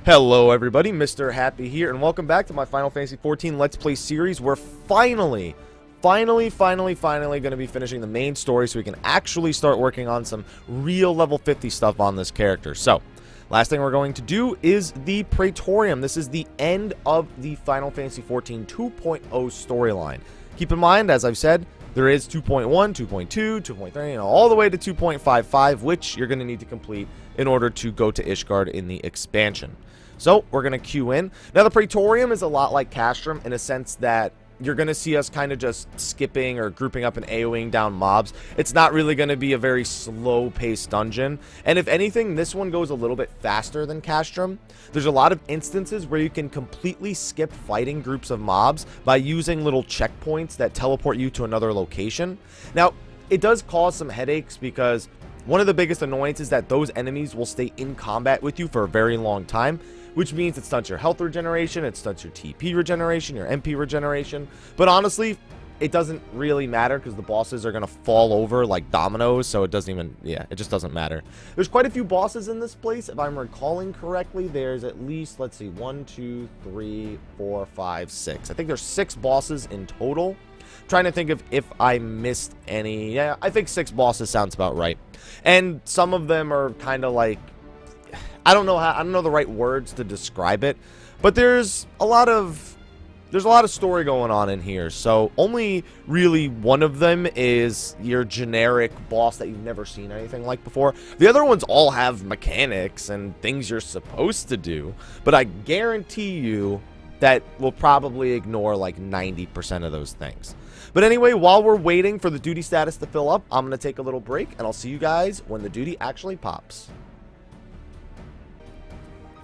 Hello everybody, Mr. Happy here, and welcome back to my Final Fantasy XIV Let's Play series. We're finally going to be finishing the main story so we can actually start working on some real level 50 stuff on this character. So, last thing we're going to do is the Praetorium. This is the end of the Final Fantasy XIV 2.0 storyline. Keep in mind, as I've said, there is 2.1, 2.2, 2.3, all the way to 2.55, which you're going to need to complete in order to go to Ishgard in the expansion. So, we're going to queue in. Now, the Praetorium is a lot like Castrum in a sense that you're going to see us kind of just skipping or grouping up and AoEing down mobs. It's not really going to be a very slow-paced dungeon. And if anything, this one goes a little bit faster than Castrum. There's a lot of instances where you can completely skip fighting groups of mobs by using little checkpoints that teleport you to another location. Now, it does cause some headaches because one of the biggest annoyances is that those enemies will stay in combat with you for a very long time, which means it stunts your health regeneration, it stunts your TP regeneration, your MP regeneration. But honestly, it doesn't really matter because the bosses are going to fall over like dominoes, so it doesn't even, it just doesn't matter. There's quite a few bosses in this place. If I'm recalling correctly, there's at least, let's see, 1, 2, 3, 4, 5, 6. I think there's 6 bosses in total. I'm trying to think of if I missed any. Yeah, I think 6 bosses sounds about right. And some of them are kind of like, I don't know the right words to describe it, but there's a lot of story going on in here. So only really one of them is your generic boss that you've never seen anything like before. The other ones all have mechanics and things you're supposed to do, but I guarantee you that we'll probably ignore like 90% of those things. But anyway, while we're waiting for the duty status to fill up, I'm going to take a little break, and I'll see you guys when the duty actually pops.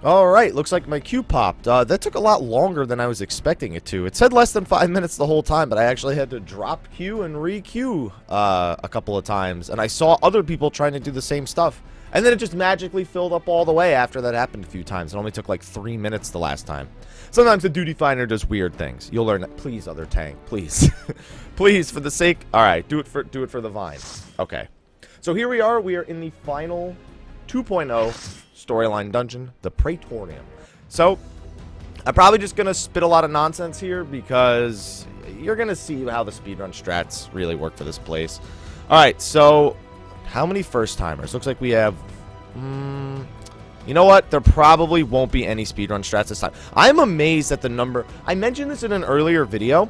Alright, looks like my queue popped. That took a lot longer than I was expecting it to. It said less than 5 minutes the whole time, but I actually had to drop queue and re-queue a couple of times. And I saw other people trying to do the same stuff. And then it just magically filled up all the way after that happened a few times. It only took like 3 minutes the last time. Sometimes the duty finder does weird things. You'll learn that. Please, other tank. Please. Please, for the sake. Alright, do it for the vine. Okay. So here we are. We are in the final 2.0 storyline dungeon, the Praetorium. So, I'm probably just going to spit a lot of nonsense here because you're going to see how the speedrun strats really work for this place. Alright, so how many first-timers? Looks like we have... you know what? There probably won't be any speedrun strats this time. I'm amazed at the number... I mentioned this in an earlier video.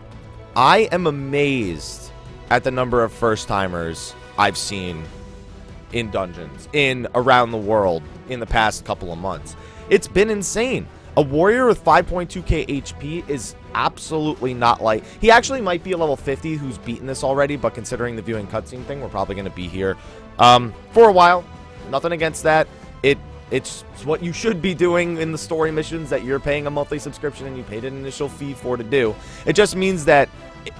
I am amazed at the number of first-timers I've seen in dungeons, around the world in the past couple of months. It's been insane. A warrior with 5.2k HP is absolutely not light. He actually might be a level 50 who's beaten this already, but considering the viewing cutscene thing, we're probably going to be here for a while. Nothing against that. It's what you should be doing in the story missions that you're paying a monthly subscription and you paid an initial fee for to do. It just means that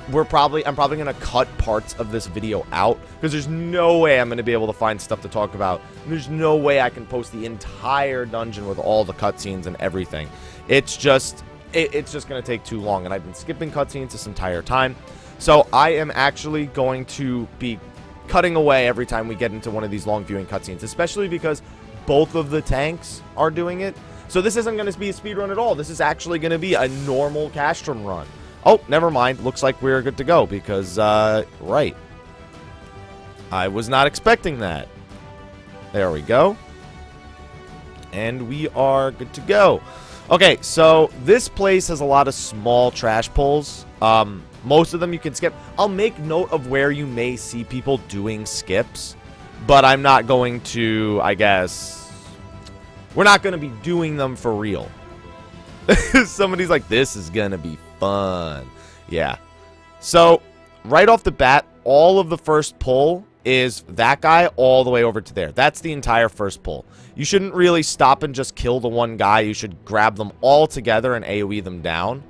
I'm probably going to cut parts of this video out because there's no way I'm going to be able to find stuff to talk about. There's no way I can post the entire dungeon with all the cutscenes and everything. It's just going to take too long, and I've been skipping cutscenes this entire time. So I am actually going to be cutting away every time we get into one of these long viewing cutscenes, especially because both of the tanks are doing it. So this isn't going to be a speed run at all. This is actually going to be a normal Castrum run. Oh, never mind. Looks like we're good to go because, right. I was not expecting that. There we go. And we are good to go. Okay, so this place has a lot of small trash pulls. Most of them you can skip. I'll make note of where you may see people doing skips, but I'm not going to, I guess, we're not going to be doing them for real. Somebody's like, this is going to be fun. Yeah. So, right off the bat, all of the first pull is that guy all the way over to there. That's the entire first pull. You shouldn't really stop and just kill the one guy. You should grab them all together and AoE them down.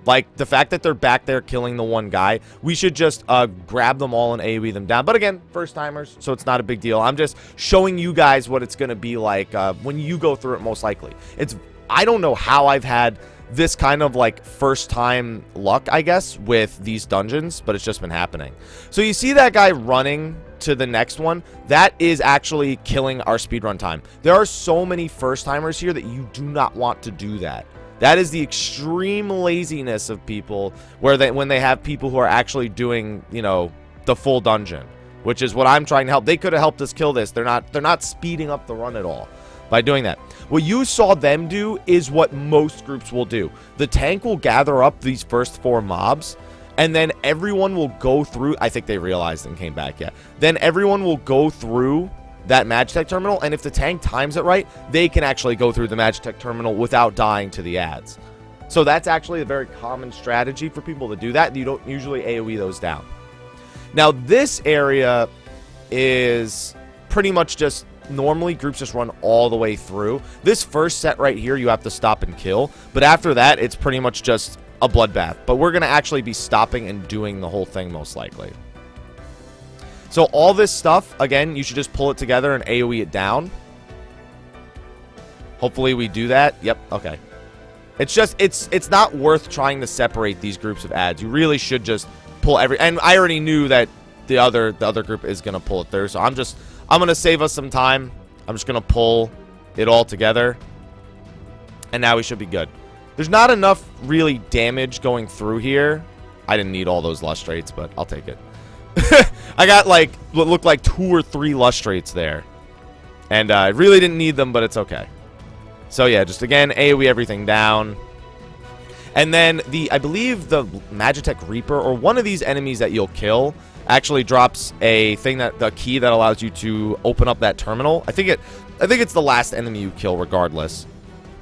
Like, the fact that they're back there killing the one guy, we should just grab them all and AoE them down. But again, first timers, so it's not a big deal. I'm just showing you guys what it's going to be like when you go through it most likely. I don't know how I've had this kind of like first time luck, I guess, with these dungeons, but it's just been happening. So you see that guy running to the next one? That is actually killing our speedrun time. There are so many first timers here that you do not want to do that. That is the extreme laziness of people when they have people who are actually doing, you know, the full dungeon, which is what I'm trying to help. They could have helped us kill this. They're not speeding up the run at all by doing that. What you saw them do is what most groups will do. The tank will gather up these first 4 mobs, and then everyone will go through. I think they realized and came back, yeah. Then everyone will go through that Magitek terminal, and if the tank times it right, they can actually go through the Magitek terminal without dying to the ads. So that's actually a very common strategy for people to do that. You don't usually AoE those down. Now, this area is pretty much just normally groups just run all the way through. This first set right here, you have to stop and kill. But after that, it's pretty much just a bloodbath. But we're going to actually be stopping and doing the whole thing most likely. So all this stuff, again, you should just pull it together and AoE it down. Hopefully we do that. Yep, okay. It's just, it's not worth trying to separate these groups of ads. You really should just pull and I already knew that the other group is going to pull it through. So I'm going to save us some time. I'm just going to pull it all together. And now we should be good. There's not enough really damage going through here. I didn't need all those lustrates, but I'll take it. I got like what looked like 2 or 3 lustrates there. And I really didn't need them, but it's okay. So yeah, just again, AoE everything down. And then I believe the Magitek Reaper, or one of these enemies that you'll kill, actually drops a thing the key that allows you to open up that terminal. I think it's the last enemy you kill, regardless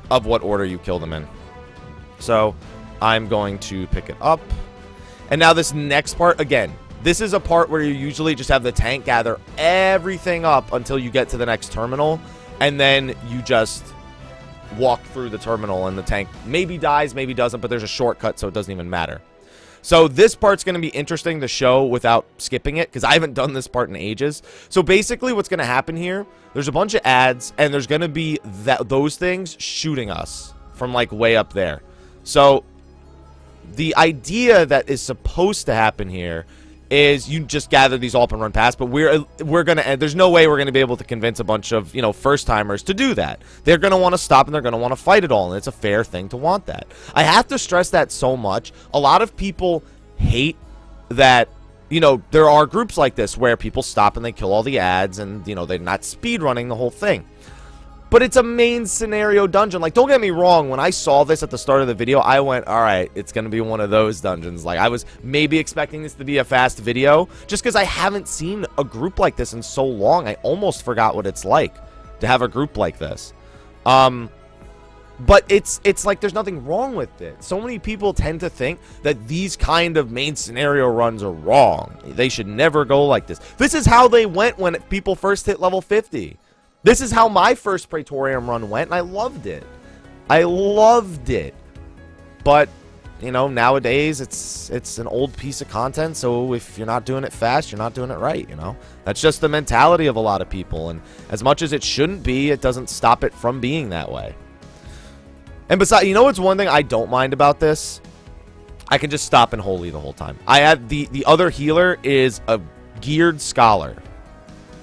of what order you kill them in. So I'm going to pick it up. And now this next part, again, this is a part where you usually just have the tank gather everything up until you get to the next terminal, and then you just walk through the terminal and the tank maybe dies, maybe doesn't, but there's a shortcut, so it doesn't even matter. So this part's going to be interesting to show without skipping it, because I haven't done this part in ages. So basically what's going to happen here, there's a bunch of ads, and there's going to be those things shooting us from like way up there. So the idea that is supposed to happen here is you just gather these all up and run past, but we're gonna, there's no way we're gonna be able to convince a bunch of, you know, first timers to do that. They're gonna want to stop and they're gonna want to fight it all, and it's a fair thing to want that. I have to stress that so much. A lot of people hate that, you know, there are groups like this where people stop and they kill all the ads, and you know, they're not speed running the whole thing. But it's a main scenario dungeon. Like, don't get me wrong, when I saw this at the start of the video, I went, all right, it's going to be one of those dungeons. Like, I was maybe expecting this to be a fast video, just because I haven't seen a group like this in so long. I almost forgot what it's like to have a group like this. But it's like there's nothing wrong with it. So many people tend to think that these kind of main scenario runs are wrong. They should never go like this. This is how they went when people first hit level 50. This is how my first Praetorium run went, and I loved it. I loved it. But, you know, nowadays, it's an old piece of content, so if you're not doing it fast, you're not doing it right, you know? That's just the mentality of a lot of people, and as much as it shouldn't be, it doesn't stop it from being that way. And besides, you know what's one thing I don't mind about this? I can just stop and holy the whole time. I have the other healer is a geared scholar.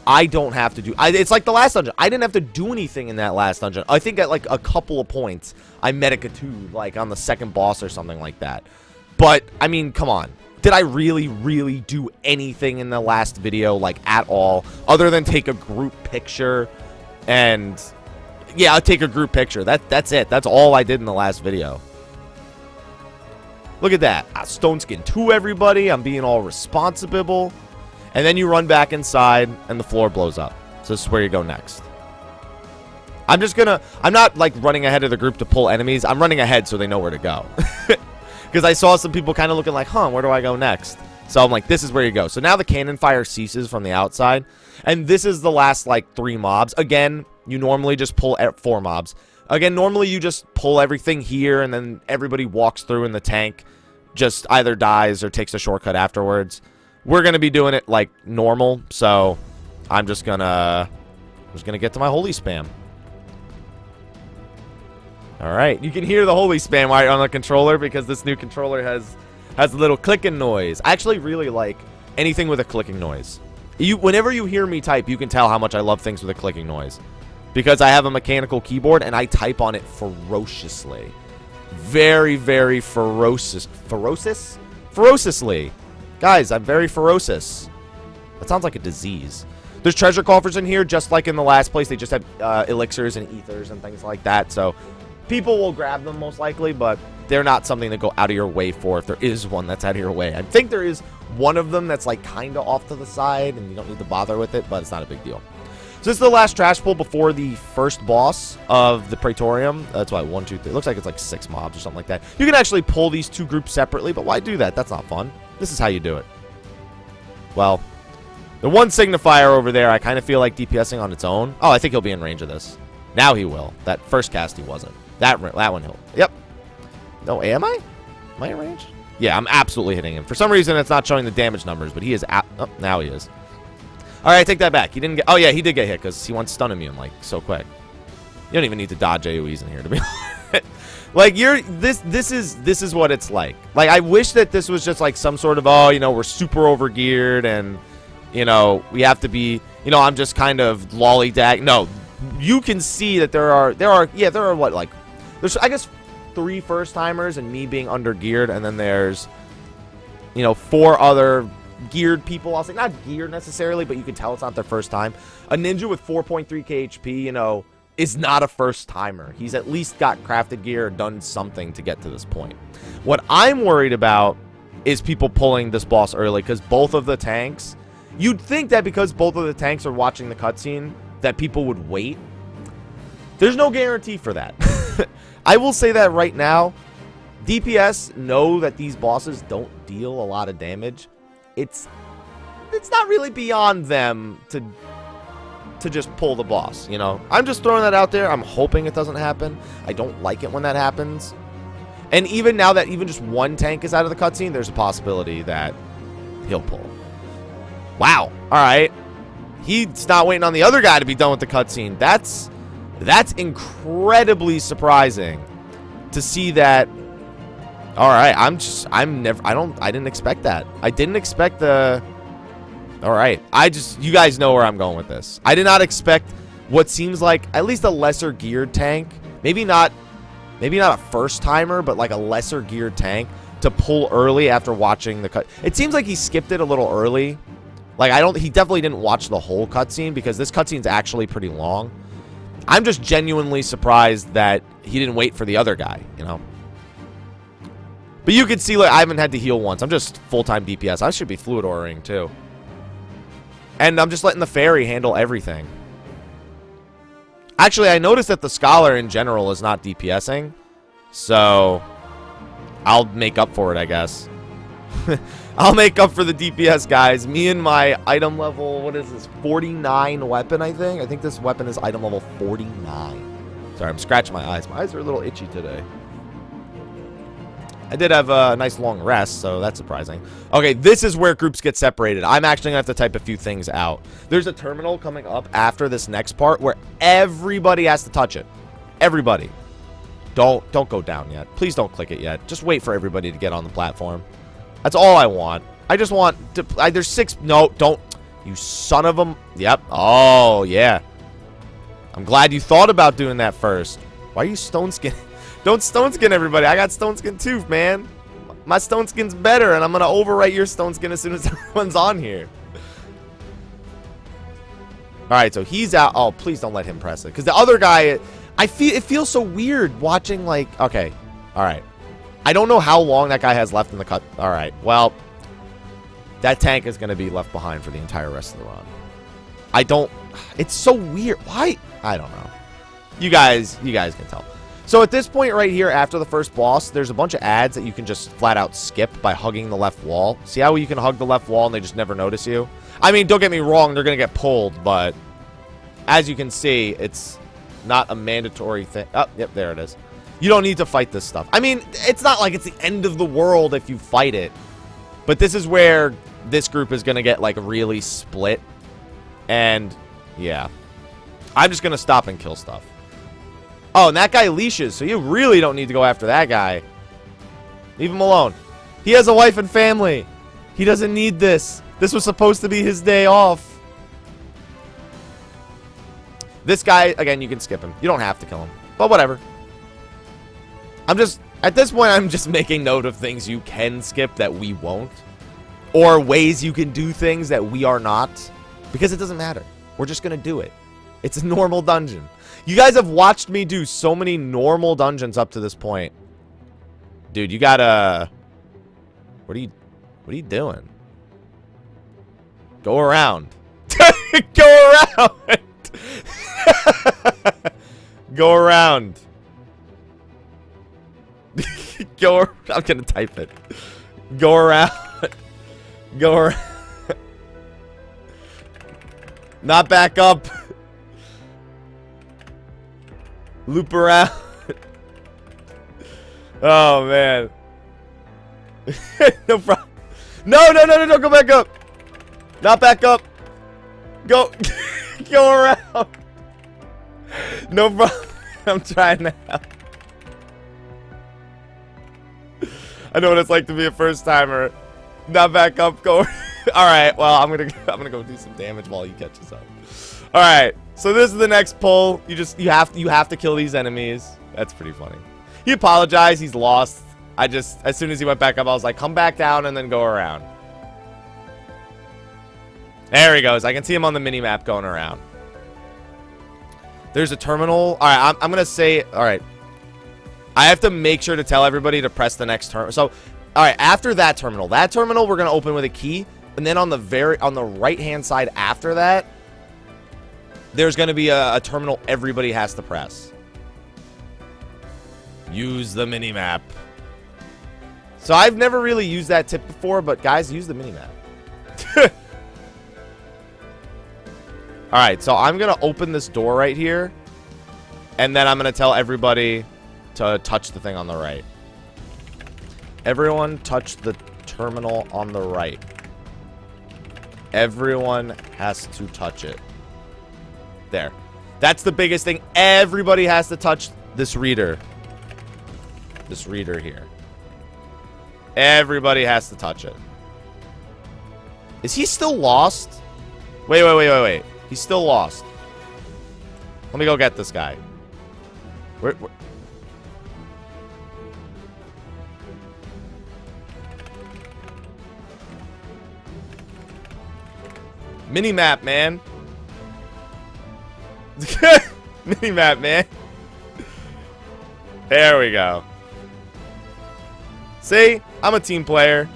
I don't have to do... it's like the last dungeon. I didn't have to do anything in that last dungeon. I think at like a couple of points, I Medicated, like on the second boss or something like that. But, I mean, come on. Did I really, really do anything in the last video, like, at all? Other than take a group picture and... Yeah, I'll take a group picture. That's it. That's all I did in the last video. Look at that. Stone Skin 2, everybody. I'm being all responsible. And then you run back inside, and the floor blows up. So this is where you go next. I'm not, like, running ahead of the group to pull enemies. I'm running ahead so they know where to go. Because I saw some people kind of looking like, huh, where do I go next? So I'm like, this is where you go. So now the cannon fire ceases from the outside. And this is the last, like, 3 mobs. Again, you normally just pull 4 mobs. Again, normally you just pull everything here, and then everybody walks through, and the tank just either dies or takes a shortcut afterwards. We're going to be doing it like normal, so I'm just going to get to my holy spam. Alright, you can hear the holy spam while you're on the controller because this new controller has a little clicking noise. I actually really like anything with a clicking noise. Whenever you hear me type, you can tell how much I love things with a clicking noise. Because I have a mechanical keyboard and I type on it ferociously. Very, very ferocious. Ferociously. Guys, I'm very ferocious. That sounds like a disease. There's treasure coffers in here, just like in the last place. They just have elixirs and ethers and things like that. So people will grab them most likely, but they're not something to go out of your way for if there is one that's out of your way. I think there is one of them that's like kind of off to the side and you don't need to bother with it, but it's not a big deal. So this is the last trash pull before the first boss of the Praetorium. That's why 1, 2, 3. It looks like it's like 6 mobs or something like that. You can actually pull these 2 groups separately, but why do that? That's not fun. This is how you do it. Well, the one signifier over there, I kind of feel like DPSing on its own. Oh, I think he'll be in range of this. Now he will. That first cast he wasn't. That one he'll. Yep. No, am I? Am I in range? Yeah, I'm absolutely hitting him. For some reason, it's not showing the damage numbers, but he is. Oh, now he is. All right, I take that back. He didn't get. Oh yeah, he did get hit because he wants stun immune like so quick. You don't even need to dodge AoEs in here to be. Like this is what it's like. Like I wish that this was just like some sort of we're super overgeared and we have to be I'm just kind of lollydag. No, you can see that there are what like there's I guess 3 first timers and me being under geared, and then there's 4 other geared people. I'll say not geared necessarily, but you can tell it's not their first time. A ninja with 4.3k HP, is not a first timer. He's at least got crafted gear or done something to get to this point. What I'm worried about is people pulling this boss early because both of the tanks, you'd think that because both of the tanks are watching the cutscene that people would wait. There's no guarantee for that. I will say that right now, DPS know that these bosses don't deal a lot of damage. It's not really beyond them to just pull the boss, I'm just throwing that out there. I'm hoping it doesn't happen. I don't like it when that happens. And even now that even just one tank is out of the cutscene, there's a possibility that he'll pull. Wow. All right. He's not waiting on the other guy to be done with the cutscene. That's incredibly surprising to see that. All right. I didn't expect that. I didn't expect the. All right. You guys know where I'm going with this. I did not expect what seems like at least a lesser geared tank. Maybe not a first timer, but like a lesser geared tank to pull early after watching the cut. It seems like he skipped it a little early. Like he definitely didn't watch the whole cutscene because this cutscene's actually pretty long. I'm just genuinely surprised that he didn't wait for the other guy, But you can see, like, I haven't had to heal once. I'm just full-time DPS. I should be fluid auraing, too. And I'm just letting the fairy handle everything. Actually, I noticed that the scholar in general is not DPSing. So, I'll make up for it, I guess. I'll make up for the DPS, guys. Me and my item level, what is this, 49 weapon, I think? I think this weapon is item level 49. Sorry, I'm scratching my eyes. My eyes are a little itchy today. I did have a nice long rest, so that's surprising. Okay, this is where groups get separated. I'm actually going to have to type a few things out. There's a terminal coming up after this next part where everybody has to touch it. Everybody. Don't go down yet. Please don't click it yet. Just wait for everybody to get on the platform. That's all I want. I just want to... there's 6... No, don't... You son of a... Yep. Oh, yeah. I'm glad you thought about doing that first. Why are you stone skin? Don't stone skin everybody. I got stone skin too, man. My stone skin's better, and I'm going to overwrite your stone skin as soon as everyone's on here. All right, so he's out. Oh, please don't let him press it. Because the other guy... it feels so weird watching, like... Okay. All right. I don't know how long that guy has left in the cut. All right. Well, that tank is going to be left behind for the entire rest of the run. It's so weird. Why? I don't know. You guys can tell. So at this point right here, after the first boss, there's a bunch of ads that you can just flat out skip by hugging the left wall. See how you can hug the left wall and they just never notice you? I mean, don't get me wrong, they're going to get pulled, but as you can see, it's not a mandatory thing. Oh, yep, there it is. You don't need to fight this stuff. I mean, it's not like it's the end of the world if you fight it, but this is where this group is going to get, like, really split, and, yeah. I'm just going to stop and kill stuff. Oh, and that guy leashes, so you really don't need to go after that guy. Leave him alone. He has a wife and family. He doesn't need this. This was supposed to be his day off. This guy, again, you can skip him. You don't have to kill him, but whatever. At this point, I'm just making note of things you can skip that we won't. Or ways you can do things that we are not. Because it doesn't matter. We're just going to do it. It's a normal dungeon. You guys have watched me do so many normal dungeons up to this point. Dude, you gotta... What are you doing? Go around. Go around. Go around. I'm gonna type it. Go around. Go around. Not back up. Loop around. Oh, man. No problem. No, go back up. Not back up. Go. Go around. No problem. I'm trying to help. I know what it's like to be a first timer. Not back up. Go. All right. Well, I'm gonna go do some damage while he catches up. All right. So this is the next pull. You have to kill these enemies. That's pretty funny. He apologized. He's lost. As soon as he went back up, I was like, come back down and then go around. There he goes. I can see him on the mini map going around. There's a terminal. All right. I'm gonna say. All right. I have to make sure to tell everybody to press the next terminal. So, all right. After that terminal we're gonna open with a key, and then on the right hand side after that, there's gonna be a terminal everybody has to press. Use the mini map. So I've never really used that tip before, but guys, use the mini map. All right, so I'm gonna open this door right here, and then I'm gonna tell everybody to touch the thing on the right. Everyone touch the terminal on the right. Everyone has to touch it. There. That's the biggest thing. Everybody has to touch this reader. This reader here. Everybody has to touch it. Is he still lost? Wait. He's still lost. Let me go get this guy. Where? Mini-map, man. Mini-map, man. There we go. See? I'm a team player.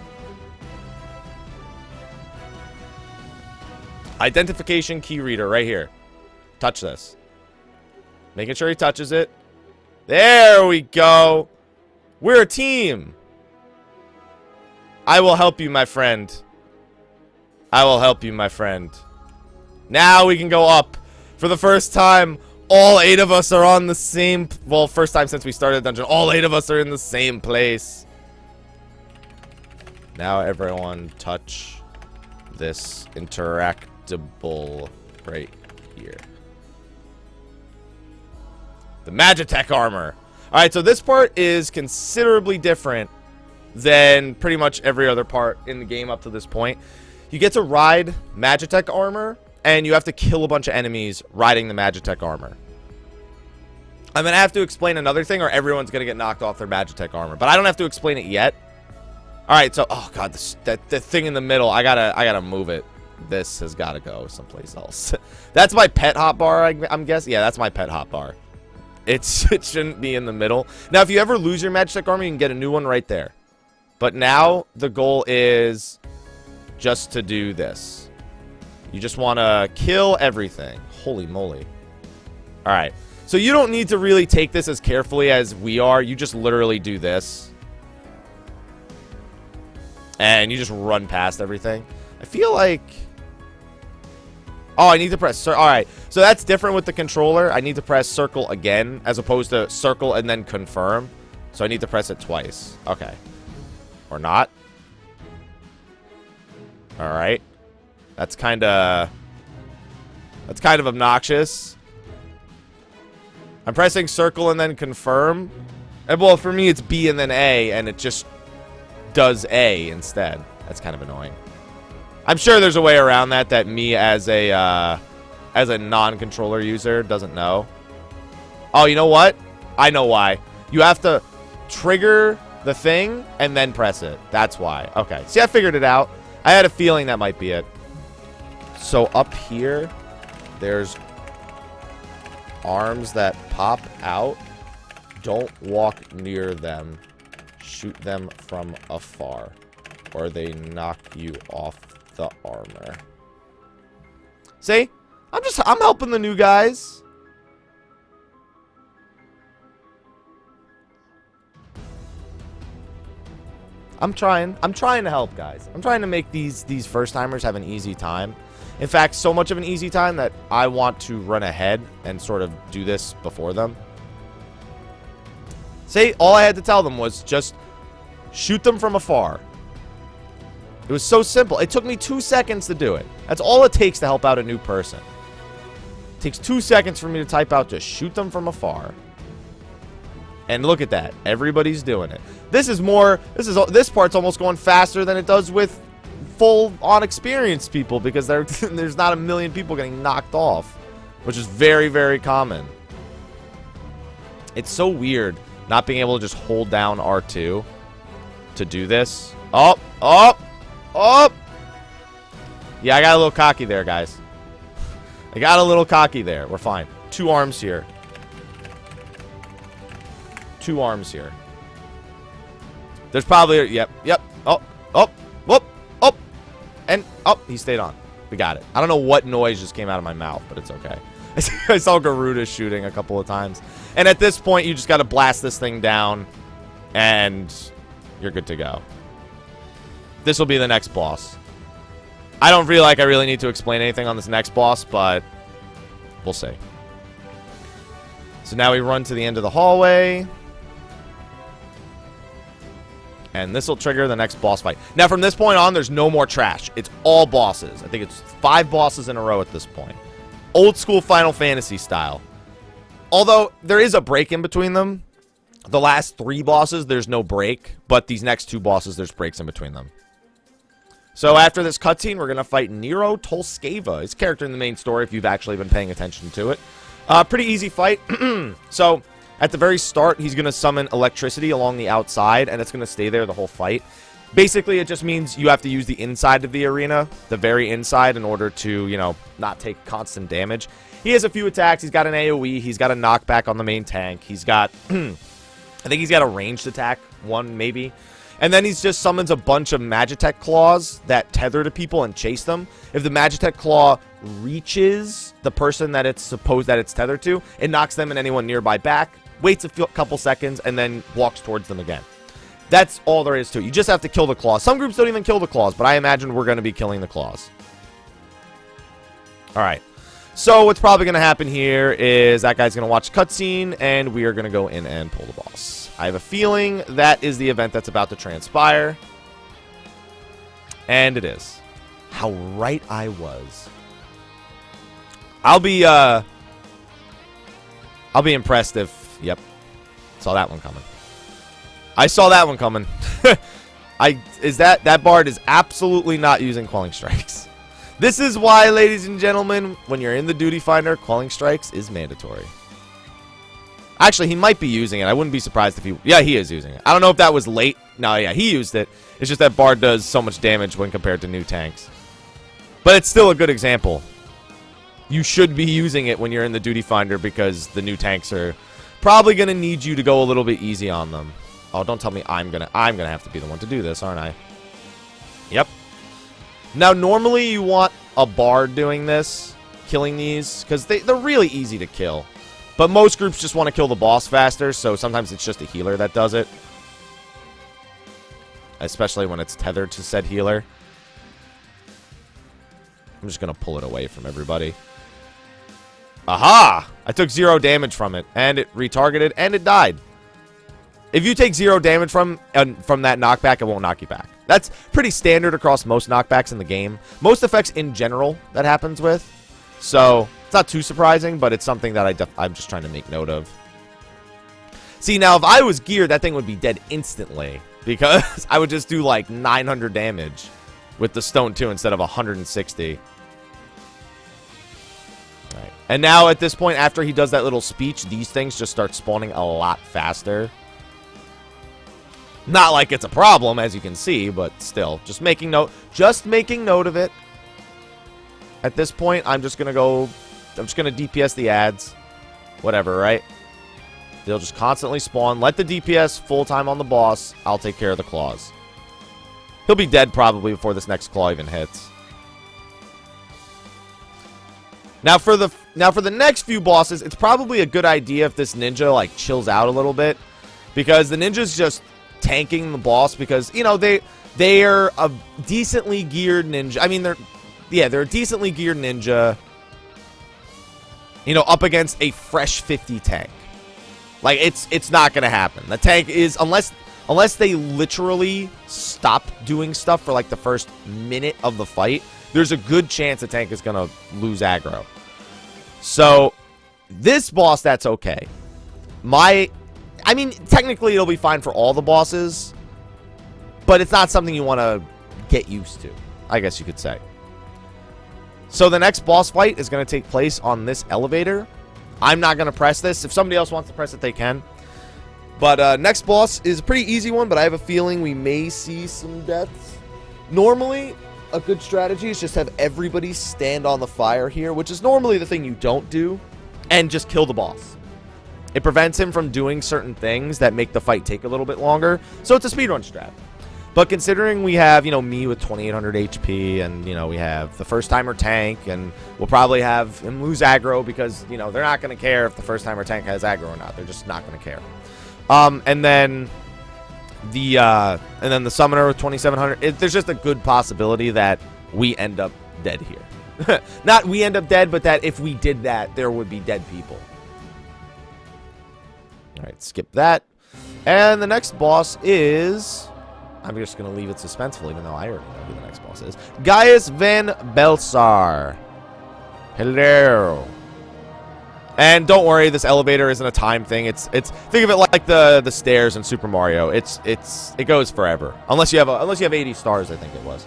Identification key reader right here. Touch this. Making sure he touches it. There we go. We're a team. I will help you, my friend. I will help you, my friend. Now we can go up. For the first time, all 8 of us are on the same... Well, first time since we started the dungeon. All 8 of us are in the same place. Now everyone touch this interactable right here. The Magitek armor. Alright, so this part is considerably different than pretty much every other part in the game up to this point. You get to ride Magitek armor, and you have to kill a bunch of enemies riding the Magitek armor. I'm going to have to explain another thing, or everyone's going to get knocked off their Magitek armor. But I don't have to explain it yet. Alright, so... Oh, God. The thing in the middle. I gotta move it. This has got to go someplace else. That's my pet hotbar, I'm guessing. Yeah, that's my pet hotbar. It shouldn't be in the middle. Now, if you ever lose your Magitek armor, you can get a new one right there. But now, the goal is just to do this. You just want to kill everything. Holy moly. Alright. So you don't need to really take this as carefully as we are. You just literally do this. And you just run past everything. I feel like... Oh, I need to press... Alright. So that's different with the controller. I need to press circle again, as opposed to circle and then confirm. So I need to press it twice. Okay. Or not. Alright. That's kind of obnoxious. I'm pressing circle and then confirm. And well, for me, it's B and then A, and it just does A instead. That's kind of annoying. I'm sure there's a way around that me as a non-controller user doesn't know. Oh, you know what? I know why. You have to trigger the thing and then press it. That's why. Okay. See, I figured it out. I had a feeling that might be it. So up here, there's arms that pop out. Don't walk near them. Shoot them from afar, or they knock you off the armor. See? I'm helping the new guys. I'm trying to help, guys. I'm trying to make these first timers have an easy time. In fact, so much of an easy time that I want to run ahead and sort of do this before them. See, all I had to tell them was just shoot them from afar. It was so simple. It took me 2 seconds to do it. That's all it takes to help out a new person. It takes 2 seconds for me to type out just shoot them from afar. And look at that. Everybody's doing it. This part's almost going faster than it does with full-on experienced people, because there's not a million people getting knocked off, which is very, very common. It's so weird not being able to just hold down R2 to do this. Up, up, up. Yeah, I got a little cocky there, guys. I got a little cocky there. We're fine. 2 arms here. 2 arms here. There's probably... Yep. Oh, oh, whoop, oh. And, oh, he stayed on. We got it. I don't know what noise just came out of my mouth, but it's okay. I saw Garuda shooting a couple of times. And at this point, you just got to blast this thing down, and you're good to go. This will be the next boss. I don't feel like I really need to explain anything on this next boss, but we'll see. So now we run to the end of the hallway. And this will trigger the next boss fight. Now, from this point on, there's no more trash. It's all bosses. I think it's 5 bosses in a row at this point. Old school Final Fantasy style. Although, there is a break in between them. The last 3 bosses, there's no break. But these next 2 bosses, there's breaks in between them. So, after this cutscene, we're going to fight Nero Scaeva. His character in the main story, if you've actually been paying attention to it. Pretty easy fight. So... at the very start, he's going to summon electricity along the outside, and it's going to stay there the whole fight. Basically, it just means you have to use the inside of the arena, the very inside, in order to, you know, not take constant damage. He has a few attacks. He's got an AoE. He's got a knockback on the main tank. He's got, I think he's got a ranged attack, one maybe. And then he just summons a bunch of Magitek claws that tether to people and chase them. If the Magitek claw reaches the person that it's supposed that it's tethered to, it knocks them and anyone nearby back, waits a couple seconds, and then walks towards them again. That's all there is to it. You just have to kill the claws. Some groups don't even kill the claws, but I imagine we're going to be killing the claws. Alright. So what's probably going to happen here is that guy's going to watch a cutscene, and we are going to go in and pull the boss. I have a feeling that is the event that's about to transpire. And it is. How right I was. I'll be impressed if... Yep. Saw that one coming. I saw that one coming. That bard is absolutely not using Quelling Strikes. This is why, ladies and gentlemen, when you're in the Duty Finder, Quelling Strikes is mandatory. Actually, he might be using it. I wouldn't be surprised if he... Yeah, he is using it. I don't know if that was late. No, yeah, he used it. It's just that bard does so much damage when compared to new tanks. But it's still a good example. You should be using it when you're in the Duty Finder because the new tanks are probably going to need you to go a little bit easy on them. Oh, don't tell me I'm gonna have to be the one to do this, aren't I? Yep. Now, normally you want a bard doing this, killing these, because they're really easy to kill. But most groups just want to kill the boss faster, so sometimes it's just a healer that does it. Especially when it's tethered to said healer. I'm just going to pull it away from everybody. Aha! I took 0 damage from it, and it retargeted, and it died. If you take 0 damage from that knockback, it won't knock you back. That's pretty standard across most knockbacks in the game. Most effects in general that happens with. So, It's not too surprising, but it's something that I'm just trying to make note of. See, now, if I was geared, that thing would be dead instantly. Because I would just do, like, 900 damage with the stone 2 instead of 160. Right. And now, at this point, after he does that little speech, these things just start spawning a lot faster. Not like it's a problem, as you can see, but still. Just making note of it. At this point, I'm just going to DPS the ads. Whatever, right? They'll just constantly spawn. Let the DPS full-time on the boss. I'll take care of the claws. He'll be dead probably before this next claw even hits. Now for the next few bosses, it's probably a good idea if this ninja like chills out a little bit, because the ninja's just tanking the boss because, you know, they're a decently geared ninja. I mean, they're a decently geared ninja, you know, up against a fresh 50 tank. Like, it's not going to happen. The tank is, unless they literally stop doing stuff for, like, the first minute of the fight, there's a good chance the tank is going to lose aggro. So, this boss, that's okay. I mean, technically, it'll be fine for all the bosses, but it's not something you want to get used to, I guess you could say. So, the next boss fight is going to take place on this elevator. I'm not going to press this. If somebody else wants to press it, they can. But next boss is a pretty easy one, but I have a feeling we may see some deaths. Normally, a good strategy is just have everybody stand on the fire here, which is normally the thing you don't do, and just kill the boss. It prevents him from doing certain things that make the fight take a little bit longer, so it's a speedrun strat. But considering we have, you know, me with 2,800 HP, and, you know, we have the first-timer tank, and we'll probably have him lose aggro because, you know, they're not going to care if the first-timer tank has aggro or not. They're just not going to care. And then the summoner with 2,700. There's just a good possibility that we end up dead here. Not we end up dead, but that if we did that, there would be dead people. All right, skip that. And the next boss is... I'm just going to leave it suspenseful, even though I already know who the next boss is. Gaius van Baelsar. Hello. And don't worry, this elevator isn't a time thing. It's think of it like the stairs in Super Mario. It goes forever. Unless you have 80 stars, I think it was.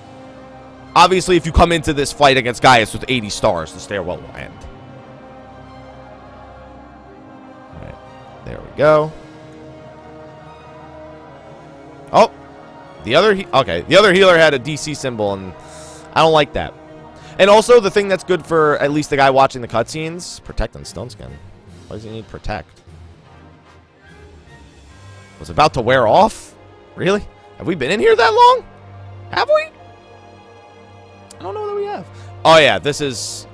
Obviously, if you come into this fight against Gaius with 80 stars, the stairwell will end. All right. There we go. Oh. The other healer had a DC symbol, and I don't like that. And also, the thing that's good for at least the guy watching the cutscenes, protect and stone skin. Why does he need protect? Was about to wear off? Really? Have we been in here that long? Have we? I don't know that we have. Oh yeah, this is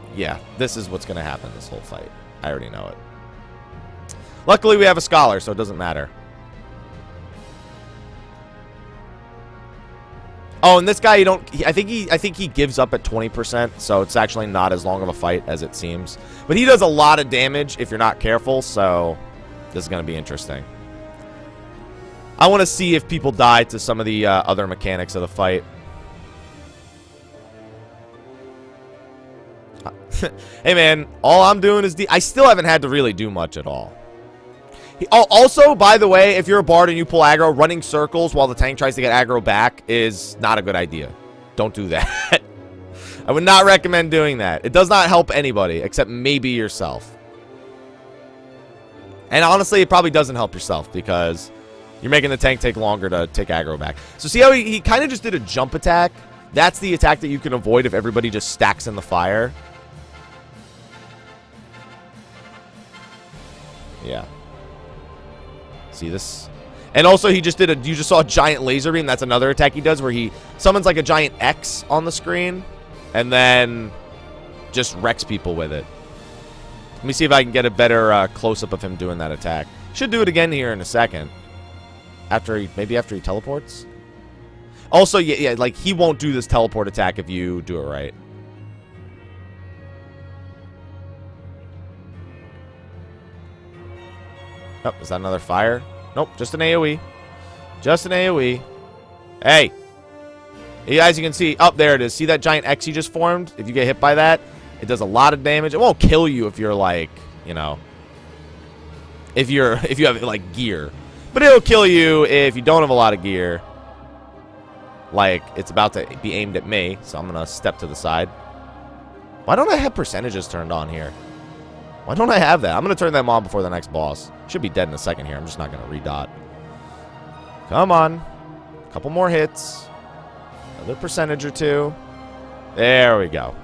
what's gonna happen this whole fight. I already know it. Luckily, we have a scholar, so it doesn't matter. Oh, and this guy, I think he gives up at 20%, so it's actually not as long of a fight as it seems. But he does a lot of damage if you're not careful, so this is going to be interesting. I want to see if people die to some of the other mechanics of the fight. Hey, man, all I'm doing is... I still haven't had to really do much at all. Also, by the way, if you're a bard and you pull aggro, running circles while the tank tries to get aggro back is not a good idea. Don't do that. I would not recommend doing that. It does not help anybody, except maybe yourself. And honestly, it probably doesn't help yourself, because you're making the tank take longer to take aggro back. So see how he kind of just did a jump attack? That's the attack that you can avoid if everybody just stacks in the fire. Yeah. See this? And also, you just saw a giant laser beam. That's another attack he does, where he summons like a giant X on the screen and then just wrecks people with it. Let me see if I can get a better close-up of him doing that attack. Should do it again here in a second. Maybe after he teleports. Also, yeah, like, he won't do this teleport attack if you do it right. Oh, is that another fire? Nope, just an AoE. Just an AoE. Hey. Hey, guys, you can see. Oh, there it is. See that giant X he just formed? If you get hit by that, It does a lot of damage. It won't kill you if you're like, you know, if you have like gear. But it'll kill you if you don't have a lot of gear. Like, it's about to be aimed at me, so I'm going to step to the side. Why don't I have percentages turned on here? Why don't I have that? I'm going to turn them on before the next boss. Should be dead in a second here. I'm just not going to redot. Come on. Couple more hits. Another percentage or two. There we go.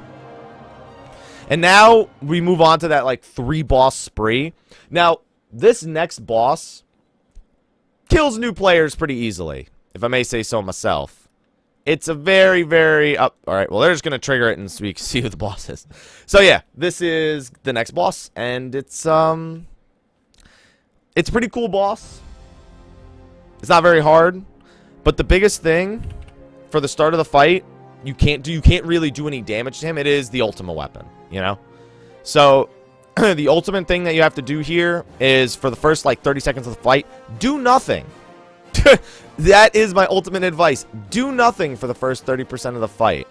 And now we move on to that, like, 3-boss spree. Now, this next boss kills new players pretty easily, if I may say so myself. It's a very, very... all right, well, they're just going to trigger it and so we can see who the boss is. So, yeah, this is the next boss, and it's a pretty cool boss. It's not very hard, but the biggest thing for the start of the fight, you can't really do any damage to him. It is the Ultima Weapon, you know? So, the ultimate thing that you have to do here is, for the first, like, 30 seconds of the fight, do nothing. That is my ultimate advice. Do nothing for the first 30% of the fight.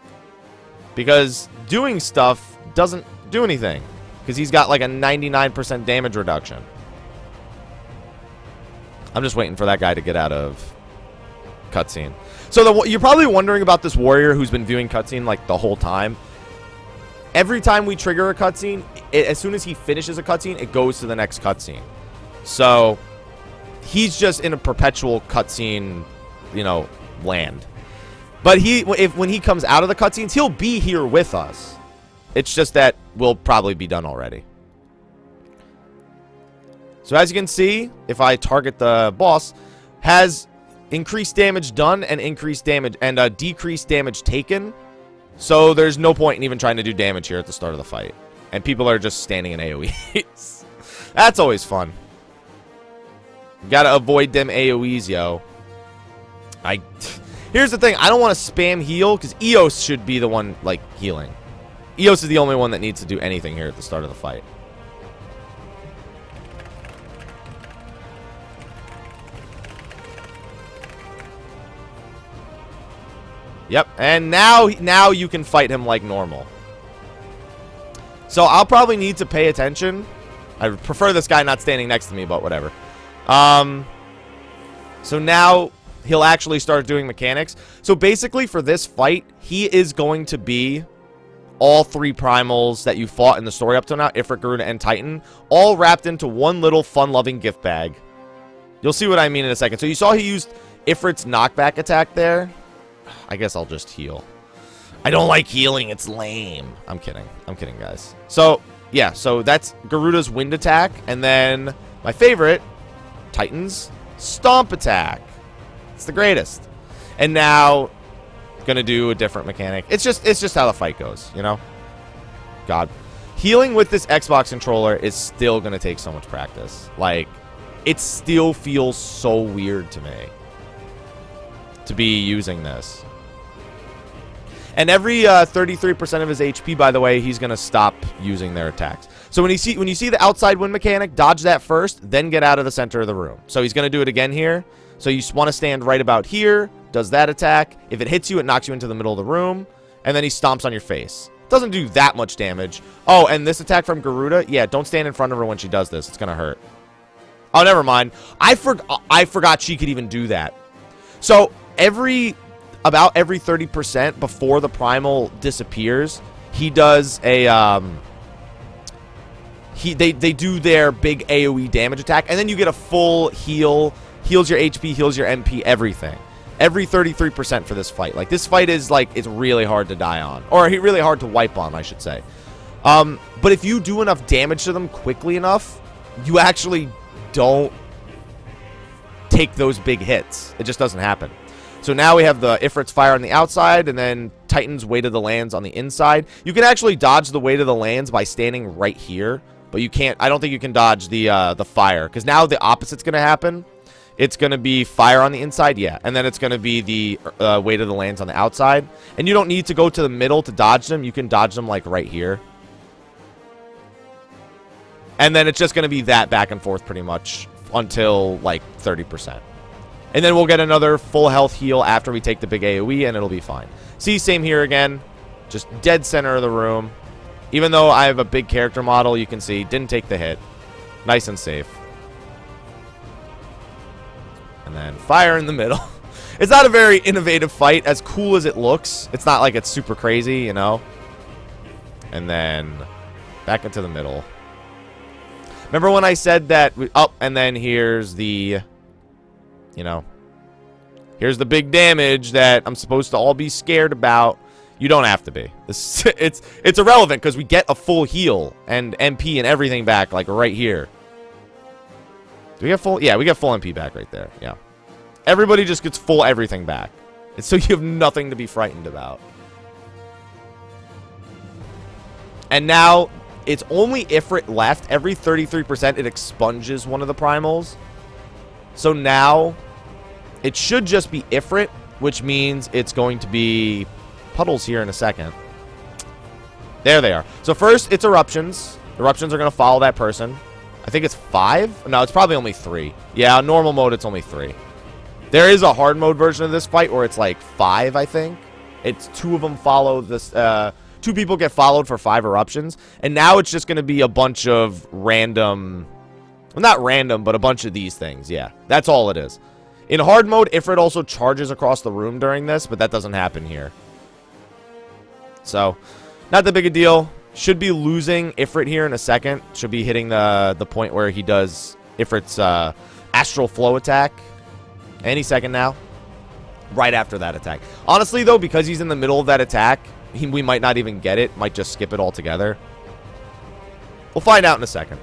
Because doing stuff doesn't do anything. Because he's got, like, a 99% damage reduction. I'm just waiting for that guy to get out of cutscene. So you're probably wondering about this warrior who's been viewing cutscene, like, the whole time. Every time we trigger a cutscene, as soon as he finishes a cutscene, it goes to the next cutscene. So he's just in a perpetual cutscene, you know, land. But when he comes out of the cutscenes, he'll be here with us. It's just that we'll probably be done already. So as you can see, if I target the boss, has increased damage done and increased damage and decreased damage taken. So there's no point in even trying to do damage here at the start of the fight. And people are just standing in AoEs. That's always fun. Gotta avoid them AoEs, yo. Here's the thing. I don't want to spam heal, because Eos should be the one, like, healing. Eos is the only one that needs to do anything here at the start of the fight. Yep, and now you can fight him like normal. So I'll probably need to pay attention. I prefer this guy not standing next to me, but whatever. So now he'll actually start doing mechanics. So basically for this fight, he is going to be all 3 primals that you fought in the story up to now, Ifrit, Garuda, and Titan, all wrapped into one little fun-loving gift bag. You'll see what I mean in a second. So you saw he used Ifrit's knockback attack there. I guess I'll just heal. I don't like healing. It's lame. I'm kidding. I'm kidding, guys. So, yeah. So, that's Garuda's wind attack. And then, my favorite, Titan's stomp attack. It's the greatest. And now, gonna do a different mechanic. It's just how the fight goes, you know? God. Healing with this Xbox controller is still gonna take so much practice. Like, it still feels so weird to me to be using this. And every 33% of his HP, by the way, he's going to stop using their attacks. So when you see the outside wind mechanic, dodge that first, then get out of the center of the room. So he's going to do it again here. So you want to stand right about here, does that attack. If it hits you, it knocks you into the middle of the room, and then he stomps on your face. Doesn't do that much damage. Oh, and this attack from Garuda, yeah, don't stand in front of her when she does this. It's going to hurt. Oh, never mind. I forgot she could even do that. So about every 30% before the primal disappears, he does a they do their big AoE damage attack, and then you get a full heal, heals your HP, heals your MP, everything. Every 33% for this fight. Like, this fight is like, it's really hard to die on, or really hard to wipe on, I should say. But if you do enough damage to them quickly enough, you actually don't take those big hits. It just doesn't happen. So now we have the Ifrit's fire on the outside, and then Titan's weight of the lands on the inside. You can actually dodge the weight of the lands by standing right here, but you can't. I don't think you can dodge the fire, because now the opposite's going to happen. It's going to be fire on the inside, yeah, and then it's going to be the weight of the lands on the outside. And you don't need to go to the middle to dodge them. You can dodge them like right here. And then it's just going to be that back and forth pretty much until like 30%. And then we'll get another full health heal after we take the big AoE, and it'll be fine. See, same here again. Just dead center of the room. Even though I have a big character model, you can see, didn't take the hit. Nice and safe. And then fire in the middle. It's not a very innovative fight, as cool as it looks. It's not like it's super crazy, you know. And then back into the middle. Remember when I said that? And then here's the, you know, here's the big damage that I'm supposed to all be scared about. You don't have to be. It's irrelevant because we get a full heal and MP and everything back, like right here. Do we get full? Yeah, we get full MP back right there. Yeah. Everybody just gets full everything back. And so you have nothing to be frightened about. And now it's only Ifrit left. Every 33% it expunges one of the primals. So now it should just be Ifrit, which means it's going to be puddles here in a second. There they are. So first it's eruptions. Eruptions are going to follow that person. I think it's 5. No, it's probably only 3. Yeah, normal mode it's only 3. There is a hard mode version of this fight where it's like 5, I think. It's 2 of them follow this. 2 people get followed for 5 eruptions. And now it's just going to be a bunch of random. Well, not random, but a bunch of these things. Yeah, that's all it is. In hard mode, Ifrit also charges across the room during this, but that doesn't happen here. So, not that big a deal. Should be losing Ifrit here in a second. Should be hitting the point where he does Ifrit's astral flow attack. Any second now. Right after that attack. Honestly, though, because he's in the middle of that attack, we might not even get it. Might just skip it altogether. We'll find out in a second.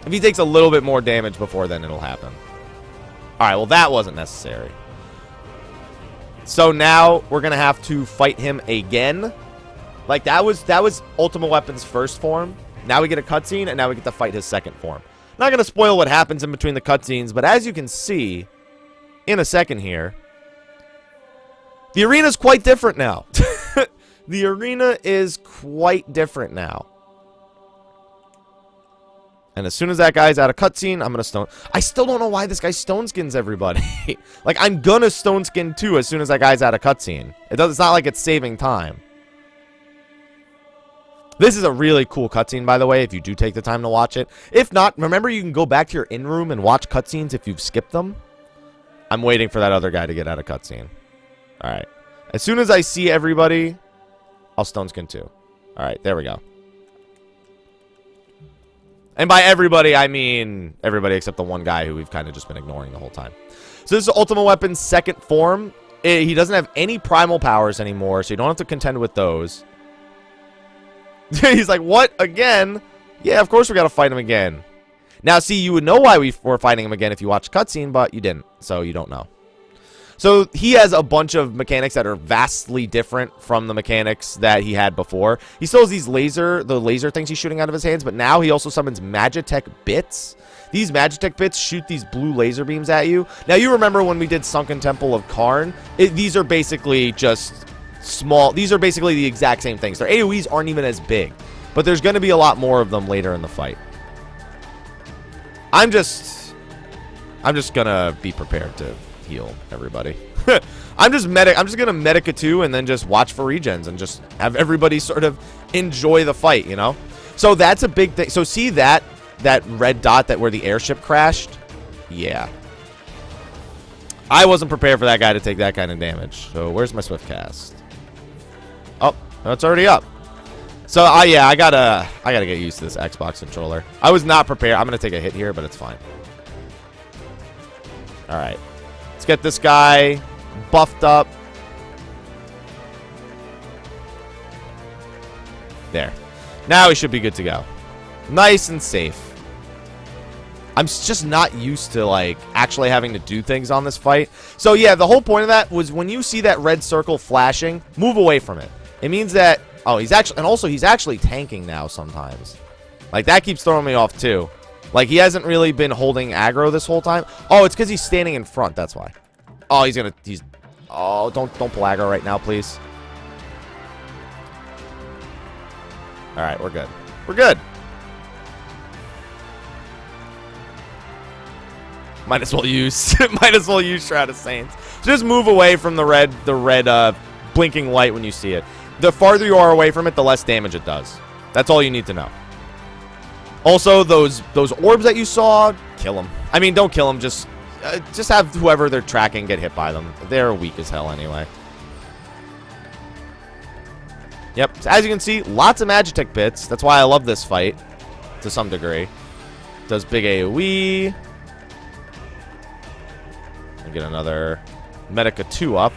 If he takes a little bit more damage before then, it'll happen. Alright, well, that wasn't necessary. So now we're going to have to fight him again. Like, that was Ultima Weapon's first form. Now we get a cutscene, and now we get to fight his second form. Not going to spoil what happens in between the cutscenes, but as you can see in a second here, the arena is quite different now. The arena is quite different now. And as soon as that guy's out of cutscene, I'm going to stone. I still don't know why this guy stone skins everybody. Like, I'm going to stone skin too as soon as that guy's out of cutscene. It's not like it's saving time. This is a really cool cutscene, by the way, if you do take the time to watch it. If not, remember you can go back to your in-room and watch cutscenes if you've skipped them. I'm waiting for that other guy to get out of cutscene. Alright. As soon as I see everybody, I'll stone skin too. Alright, there we go. And by everybody, I mean everybody except the one guy who we've kind of just been ignoring the whole time. So this is Ultima Weapon's second form. He doesn't have any primal powers anymore, so you don't have to contend with those. He's like, what? Again? Yeah, of course we gotta fight him again. Now, see, you would know why we were fighting him again if you watched cutscene, but you didn't, so you don't know. So he has a bunch of mechanics that are vastly different from the mechanics that he had before. He still has these the laser things he's shooting out of his hands, but now he also summons Magitek bits. These Magitek bits shoot these blue laser beams at you. Now, you remember when we did Sunken Temple of Karn? These are basically just small. These are basically the exact same things. Their AoEs aren't even as big, but there's going to be a lot more of them later in the fight. I'm just gonna be prepared to heal everybody. I'm just gonna medic a 2 and then just watch for regens and just have everybody sort of enjoy the fight, you know. So that's a big thing. So see that red dot where the airship crashed? Yeah. I wasn't prepared for that guy to take that kind of damage. So where's my swift cast? Oh, no, it's already up. So yeah, I gotta get used to this Xbox controller. I was not prepared. I'm gonna take a hit here, but it's fine. All right, let's get this guy buffed up. There. Now we should be good to go. Nice and safe. I'm just not used to, like, actually having to do things on this fight. So, yeah, the whole point of that was when you see that red circle flashing, move away from it. It means that... Oh, he's actually tanking now sometimes. Like, that keeps throwing me off, too. Like, he hasn't really been holding aggro this whole time. Oh, it's because he's standing in front. That's why. Oh, Oh, don't pull aggro right now, please. All right, we're good. We're good. Might as well use Shroud of Saints. Just move away from the red blinking light when you see it. the farther you are away from it, the less damage it does. That's all you need to know. Also, those orbs that you saw, kill them. I mean, don't kill them. Just have whoever they're tracking get hit by them. They're weak as hell anyway. Yep. So as you can see, lots of Magitek bits. That's why I love this fight to some degree. Does big AoE. And get another Medica 2 up.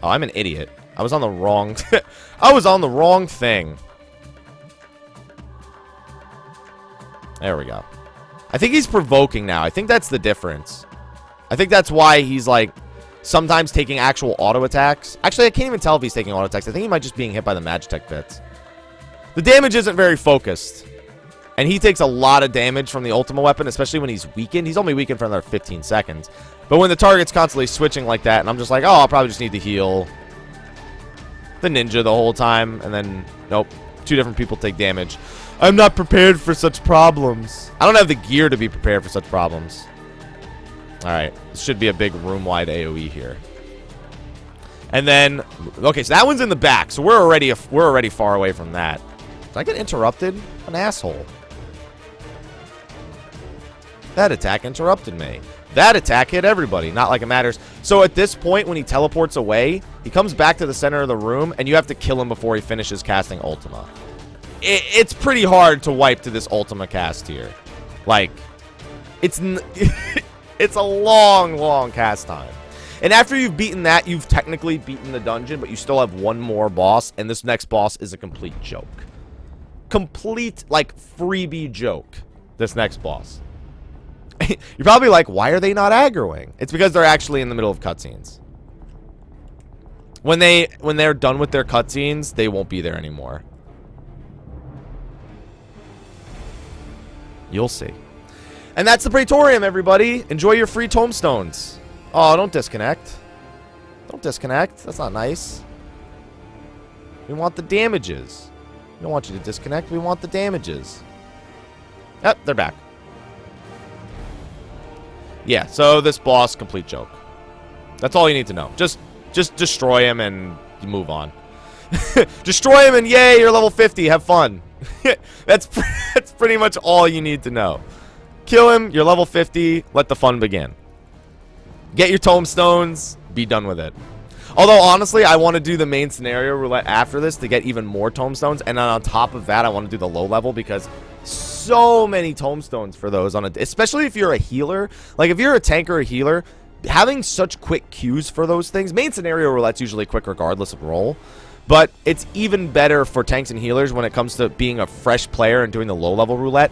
Oh, I'm an idiot. I was on the wrong... I was on the wrong thing. There we go. I think he's provoking now. I think that's the difference. I think that's why he's, like, sometimes taking actual auto attacks. Actually, I can't even tell if he's taking auto attacks. I think he might just being hit by the Magitek bits. The damage isn't very focused. And he takes a lot of damage from the Ultima Weapon, especially when he's weakened. He's only weakened for another 15 seconds. But when the target's constantly switching like that, and I'm just like, oh, I'll probably just need to heal the ninja the whole time. And then, nope, 2 different people take damage. I'm not prepared for such problems. I don't have the gear to be prepared for such problems. Alright, this should be a big room-wide AoE here. And then, okay, so that one's in the back, so we're already far away from that. Did I get interrupted? An asshole. That attack interrupted me. That attack hit everybody, not like it matters. So at this point, when he teleports away, he comes back to the center of the room, and you have to kill him before he finishes casting Ultima. It's pretty hard to wipe to this Ultima cast here. Like, it's it's a long, long cast time. And after you've beaten that, you've technically beaten the dungeon, but you still have one more boss, and this next boss is a complete joke. Complete, like, freebie joke, this next boss. You're probably like, why are they not aggroing? It's because they're actually in the middle of cutscenes. When they're done with their cutscenes, they won't be there anymore. You'll see. And that's the Praetorium, everybody. Enjoy your free tomestones. Oh, don't disconnect. Don't disconnect. That's not nice. We want the damages. We don't want you to disconnect. We want the damages. Yep, they're back. Yeah, so this boss, complete joke. That's all you need to know. Just destroy him and move on. Destroy him and yay, you're level 50. Have fun. That's pretty much all you need to know. Kill him, you're level 50, let the fun begin. Get your tomestones, be done with it. Although, honestly, I want to do the main scenario roulette after this to get even more tomestones, and then on top of that, I want to do the low level because so many tomestones for those, especially if you're a healer. Like, if you're a tank or a healer, having such quick queues for those things, main scenario roulette's usually quick regardless of role. But it's even better for tanks and healers when it comes to being a fresh player and doing the low-level roulette.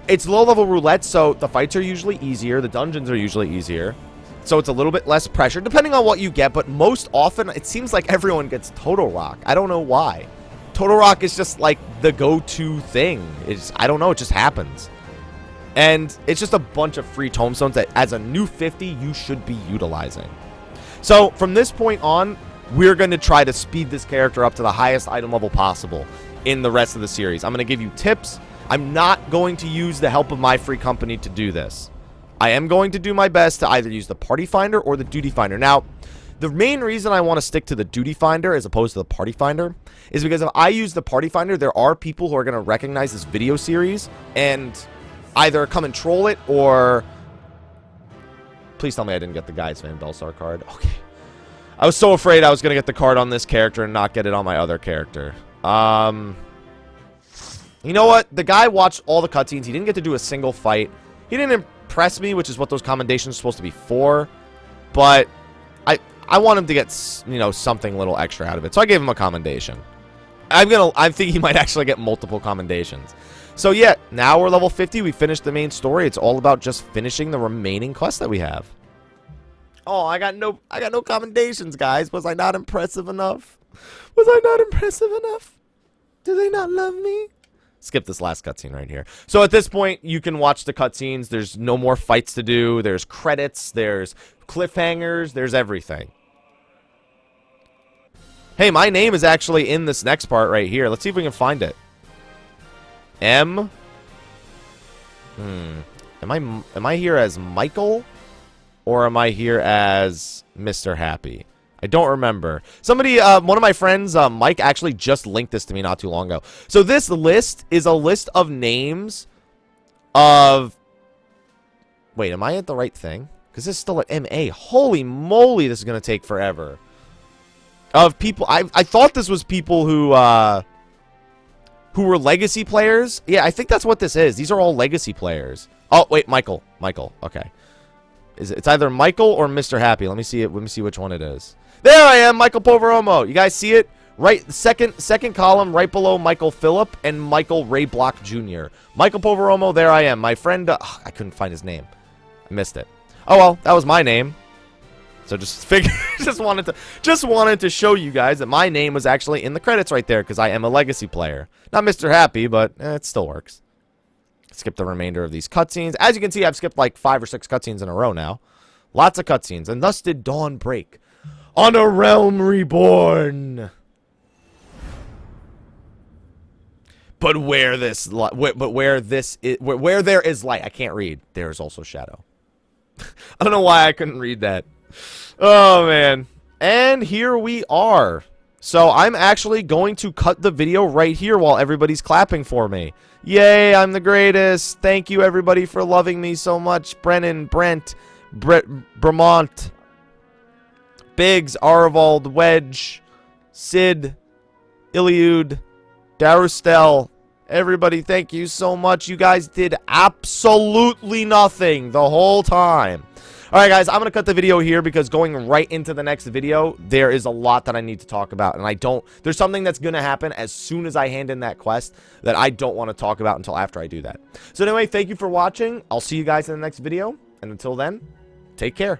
It's low-level roulette, so the fights are usually easier. The dungeons are usually easier. So it's a little bit less pressure, depending on what you get. But most often, it seems like everyone gets Total Rock. I don't know why. Total Rock is just like the go-to thing. I don't know, it just happens. And it's just a bunch of free tomestones that, as a new 50, you should be utilizing. So from this point on, we're going to try to speed this character up to the highest item level possible in the rest of the series. I'm going to give you tips. I'm not going to use the help of my free company to do this. I am going to do my best to either use the Party Finder or the Duty Finder. Now, the main reason I want to stick to the Duty Finder as opposed to the Party Finder is because if I use the Party Finder, there are people who are going to recognize this video series and either come and troll it or... Please tell me I didn't get the Gaius van Baelsar card. Okay. I was so afraid I was going to get the card on this character and not get it on my other character. You know what? The guy watched all the cutscenes. He didn't get to do a single fight. He didn't impress me, which is what those commendations are supposed to be for. But I want him to get, you know, something a little extra out of it. So I gave him a commendation. I think he might actually get multiple commendations. So yeah, now we're level 50. We finished the main story. It's all about just finishing the remaining quests that we have. Oh, I got no commendations, guys. Was I not impressive enough? Was I not impressive enough? Do they not love me? Skip this last cutscene right here. So at this point, you can watch the cutscenes. There's no more fights to do. There's credits. There's cliffhangers. There's everything. Hey, my name is actually in this next part right here. Let's see if we can find it. Am I here as Michael? Or am I here as Mr. Happy? I don't remember. Somebody, one of my friends, Mike, actually just linked this to me not too long ago. So this list is a list of names of... Wait, am I at the right thing? Because this is still at MA. Holy moly, this is going to take forever. Of people... I thought this was people who were legacy players. Yeah, I think that's what this is. These are all legacy players. Oh, wait, Michael. Michael, okay. It's either Michael or Mr. Happy. Let me see it. Let me see which one it is. There I am, Michael Poveromo. You guys see it? Right, second column, right below Michael Phillip and Michael Ray Block Jr. Michael Poveromo, there I am. My friend, I couldn't find his name. I missed it. Oh well, that was my name. So just wanted to show you guys that my name was actually in the credits right there because I am a legacy player. Not Mr. Happy, but it still works. Skip the remainder of these cutscenes. As you can see, I've skipped like 5 or 6 cutscenes in a row now. Lots of cutscenes. And thus did dawn break on a realm reborn. But where there is light, I can't read. There is also shadow. I don't know why I couldn't read that. Oh man. And here we are. So I'm actually going to cut the video right here while everybody's clapping for me. Yay, I'm the greatest. Thank you everybody for loving me so much. Brennan, Brent, Bremont, Biggs, Arvold, Wedge, Sid, Iliud, Darustel. Everybody, thank you so much. You guys did absolutely nothing the whole time. Alright guys, I'm going to cut the video here because going right into the next video, there is a lot that I need to talk about. And there's something that's going to happen as soon as I hand in that quest that I don't want to talk about until after I do that. So anyway, thank you for watching. I'll see you guys in the next video. And until then, take care.